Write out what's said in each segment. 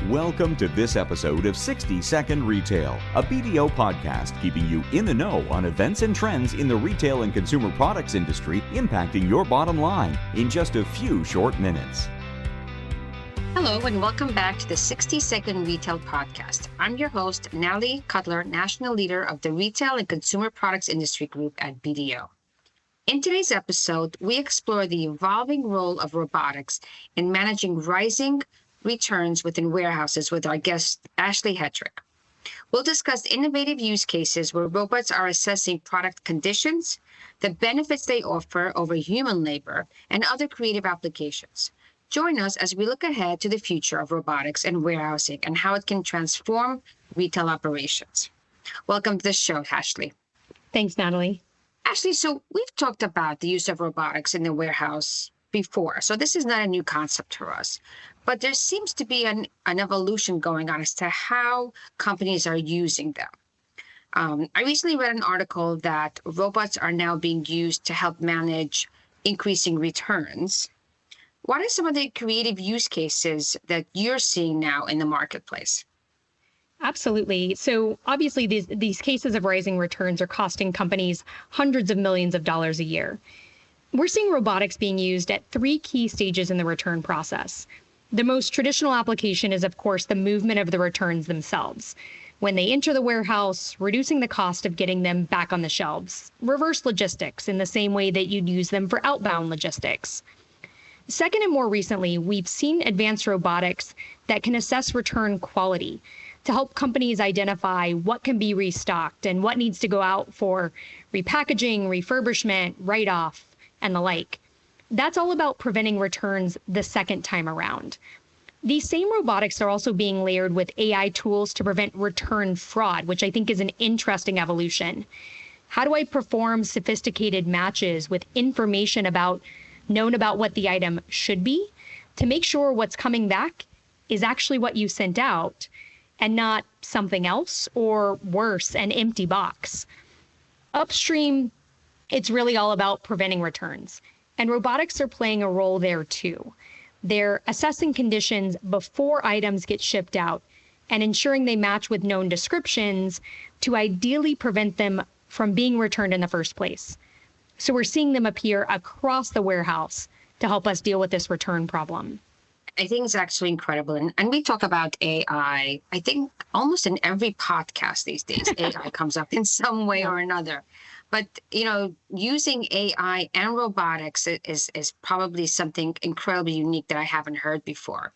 Welcome to this episode of 60 Second Retail, a BDO podcast keeping you in the know on events and trends in the retail and consumer products industry impacting your bottom line in just a few short minutes. Hello and welcome back to the 60 Second Retail Podcast. I'm your host, Natalie Cutler, National Leader of the Retail and Consumer Products Industry Group at BDO. In today's episode, we explore the evolving role of robotics in managing rising returns within warehouses with our guest, Ashley Hetrick. We'll discuss innovative use cases where robots are assessing product conditions, the benefits they offer over human labor, and other creative applications. Join us as we look ahead to the future of robotics and warehousing and how it can transform retail operations. Welcome to the show, Ashley. Thanks, Natalie. Ashley, so we've talked about the use of robotics in the warehouse before, so this is not a new concept for us. But there seems to be an evolution going on as to how companies are using them. I recently read an article that robots are now being used to help manage increasing returns. What are some of the creative use cases that you're seeing now in the marketplace? Absolutely. So obviously these cases of rising returns are costing companies hundreds of millions of dollars a year. We're seeing robotics being used at three key stages in the return process. The most traditional application is, of course, the movement of the returns themselves. When they enter the warehouse, reducing the cost of getting them back on the shelves. Reverse logistics in the same way that you'd use them for outbound logistics. Second, and more recently, we've seen advanced robotics that can assess return quality to help companies identify what can be restocked and what needs to go out for repackaging, refurbishment, write-off, and the like. That's all about preventing returns the second time around. These same robotics are also being layered with AI tools to prevent return fraud, which I think is an interesting evolution. How do I perform sophisticated matches with information known about what the item should be to make sure what's coming back is actually what you sent out and not something else, or worse, an empty box? Upstream, it's really all about preventing returns. And robotics are playing a role there too. They're assessing conditions before items get shipped out and ensuring they match with known descriptions to ideally prevent them from being returned in the first place. So we're seeing them appear across the warehouse to help us deal with this return problem. I think it's actually incredible. And we talk about AI, I think almost in every podcast these days, AI comes up in some way or another. But, using AI and robotics is probably something incredibly unique that I haven't heard before.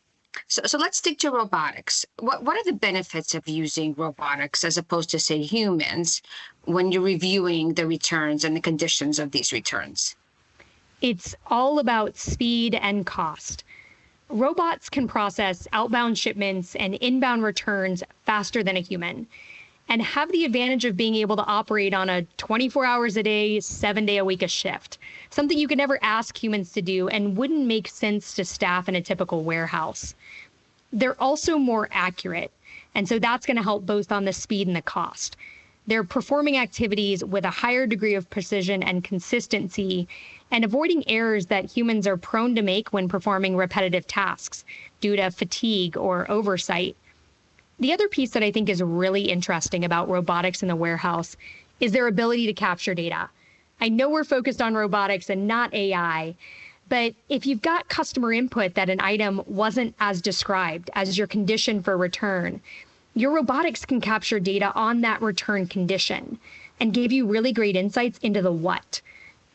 So let's stick to robotics. What are the benefits of using robotics as opposed to, say, humans when you're reviewing the returns and the conditions of these returns? It's all about speed and cost. Robots can process outbound shipments and inbound returns faster than a human, and have the advantage of being able to operate on a 24 hours a day, 7-day a week a shift, something you could never ask humans to do and wouldn't make sense to staff in a typical warehouse. They're also more accurate, and so that's going to help both on the speed and the cost. They're performing activities with a higher degree of precision and consistency and avoiding errors that humans are prone to make when performing repetitive tasks due to fatigue or oversight. The other piece that I think is really interesting about robotics in the warehouse is their ability to capture data. I know we're focused on robotics and not AI, but if you've got customer input that an item wasn't as described as your condition for return, your robotics can capture data on that return condition and give you really great insights into the what.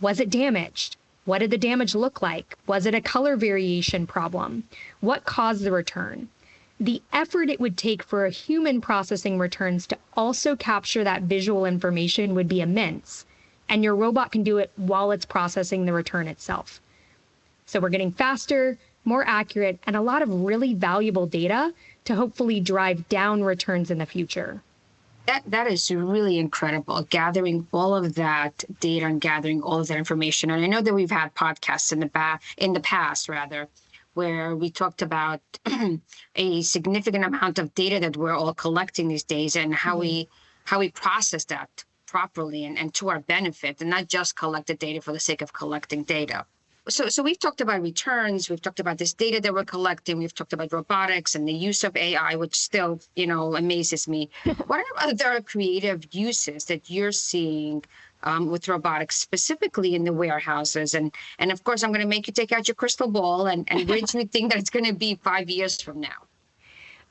Was it damaged? What did the damage look like? Was it a color variation problem? What caused the return? The effort it would take for a human processing returns to also capture that visual information would be immense, and your robot can do it while it's processing the return itself. So we're getting faster, more accurate, and a lot of really valuable data to hopefully drive down returns in the future. That is really incredible, gathering all of that data and gathering all of that information. And I know that we've had podcasts in the past, where we talked about a significant amount of data that we're all collecting these days and how we process that properly and to our benefit, and not just collect the data for the sake of collecting data. So we've talked about returns, we've talked about this data that we're collecting, we've talked about robotics and the use of AI, which still, amazes me. What are other creative uses that you're seeing with robotics, specifically in the warehouses? And of course, I'm going to make you take out your crystal ball and where do you think that it's going to be 5 years from now?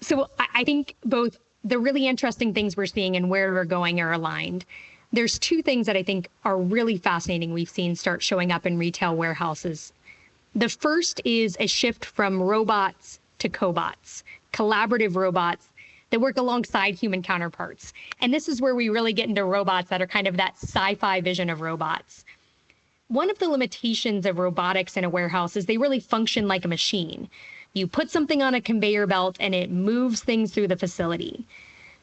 So I think both the really interesting things we're seeing and where we're going are aligned. There's two things that I think are really fascinating we've seen start showing up in retail warehouses. The first is a shift from robots to cobots, collaborative robots that work alongside human counterparts. And this is where we really get into robots that are kind of that sci-fi vision of robots. One of the limitations of robotics in a warehouse is they really function like a machine. You put something on a conveyor belt and it moves things through the facility.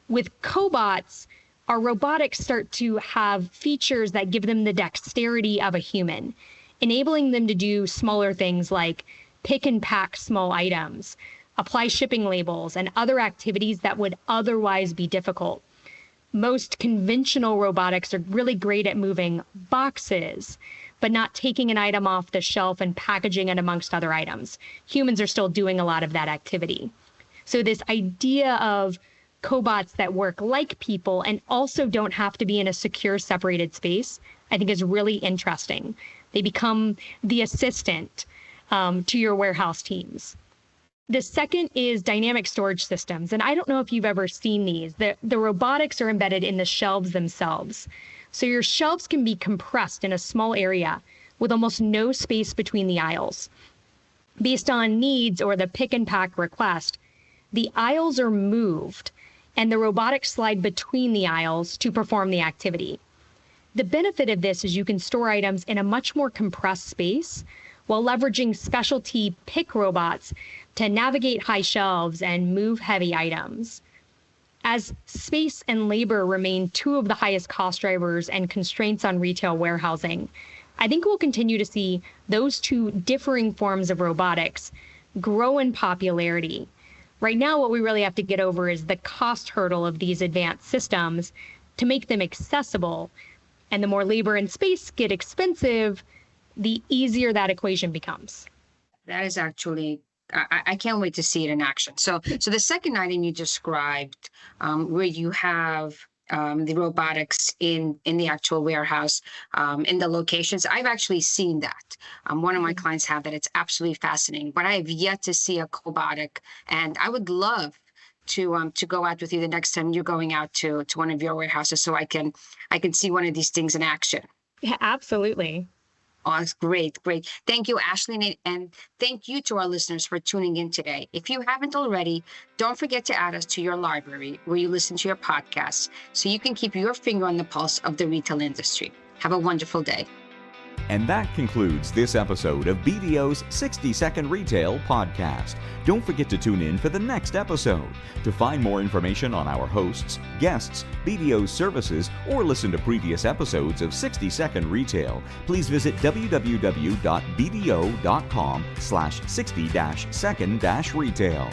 With cobots, our robotics start to have features that give them the dexterity of a human, enabling them to do smaller things like pick and pack small items, apply shipping labels, and other activities that would otherwise be difficult. Most conventional robotics are really great at moving boxes, but not taking an item off the shelf and packaging it amongst other items. Humans are still doing a lot of that activity. So this idea of cobots that work like people and also don't have to be in a secure, separated space, I think is really interesting. They become the assistant to your warehouse teams. The second is dynamic storage systems. And I don't know if you've ever seen these. The robotics are embedded in the shelves themselves. So your shelves can be compressed in a small area with almost no space between the aisles. Based on needs or the pick and pack request, the aisles are moved and the robotics slide between the aisles to perform the activity. The benefit of this is you can store items in a much more compressed space while leveraging specialty pick robots to navigate high shelves and move heavy items. As space and labor remain two of the highest cost drivers and constraints on retail warehousing, I think we'll continue to see those two differing forms of robotics grow in popularity. Right now, what we really have to get over is the cost hurdle of these advanced systems to make them accessible. And the more labor and space get expensive, the easier that equation becomes. That is actually, I can't wait to see it in action. So the second item you described, where you have the robotics in the actual warehouse, in the locations, I've actually seen that. One of my clients have that. It's absolutely fascinating, but I have yet to see a cobotic, and I would love to go out with you the next time you're going out to one of your warehouses so I can see one of these things in action. Yeah, absolutely. Oh, that's great. Thank you, Ashley, and thank you to our listeners for tuning in today. If you haven't already, don't forget to add us to your library where you listen to your podcasts so you can keep your finger on the pulse of the retail industry. Have a wonderful day. And that concludes this episode of BDO's 60-Second Retail Podcast. Don't forget to tune in for the next episode. To find more information on our hosts, guests, BDO's services, or listen to previous episodes of 60-Second Retail, please visit www.bdo.com/60-second-retail.